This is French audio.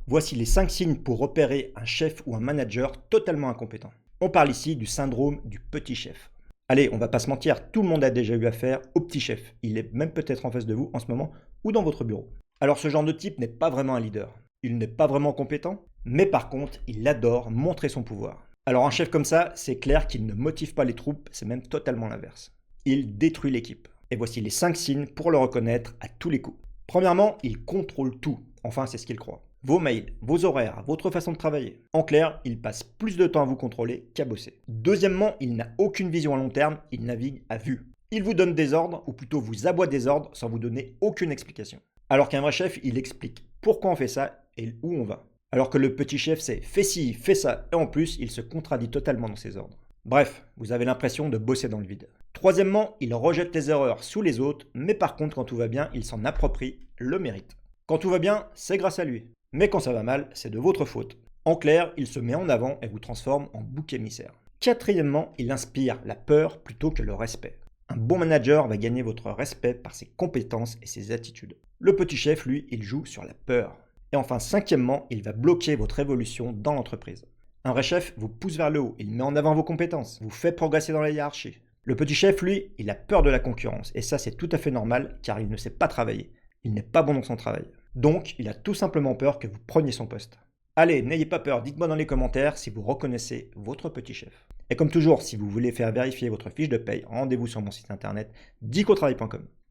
Voici les 5 signes pour repérer un chef ou un manager totalement incompétent. On parle ici du syndrome du petit chef. Allez, on va pas se mentir, tout le monde a déjà eu affaire au petit chef. Il est même peut-être en face de vous en ce moment ou dans votre bureau. Alors ce genre de type n'est pas vraiment un leader. Il n'est pas vraiment compétent, mais par contre, il adore montrer son pouvoir. Alors un chef comme ça, c'est clair qu'il ne motive pas les troupes, c'est même totalement l'inverse. Il détruit l'équipe. Et voici les 5 signes pour le reconnaître à tous les coups. Premièrement, il contrôle tout. Enfin, c'est ce qu'il croit. Vos mails, vos horaires, votre façon de travailler. En clair, il passe plus de temps à vous contrôler qu'à bosser. Deuxièmement, il n'a aucune vision à long terme, il navigue à vue. Il vous donne des ordres, ou plutôt vous aboie des ordres sans vous donner aucune explication. Alors qu'un vrai chef, il explique pourquoi on fait ça et où on va. Alors que le petit chef, c'est fais ci, fais ça, et en plus, il se contradit totalement dans ses ordres. Bref, vous avez l'impression de bosser dans le vide. Troisièmement, il rejette les erreurs sous les autres, mais par contre, quand tout va bien, il s'en approprie le mérite. Quand tout va bien, c'est grâce à lui. Mais quand ça va mal, c'est de votre faute. En clair, il se met en avant et vous transforme en bouc émissaire. Quatrièmement, il inspire la peur plutôt que le respect. Un bon manager va gagner votre respect par ses compétences et ses attitudes. Le petit chef, lui, il joue sur la peur. Et enfin, cinquièmement, il va bloquer votre évolution dans l'entreprise. Un vrai chef vous pousse vers le haut, il met en avant vos compétences, vous fait progresser dans la hiérarchie. Le petit chef, lui, il a peur de la concurrence, et ça c'est tout à fait normal car il ne sait pas travailler. Il n'est pas bon dans son travail. Donc, il a tout simplement peur que vous preniez son poste. Allez, n'ayez pas peur, dites-moi dans les commentaires si vous reconnaissez votre petit chef. Et comme toujours, si vous voulez faire vérifier votre fiche de paye, rendez-vous sur mon site internet dicotravail.com.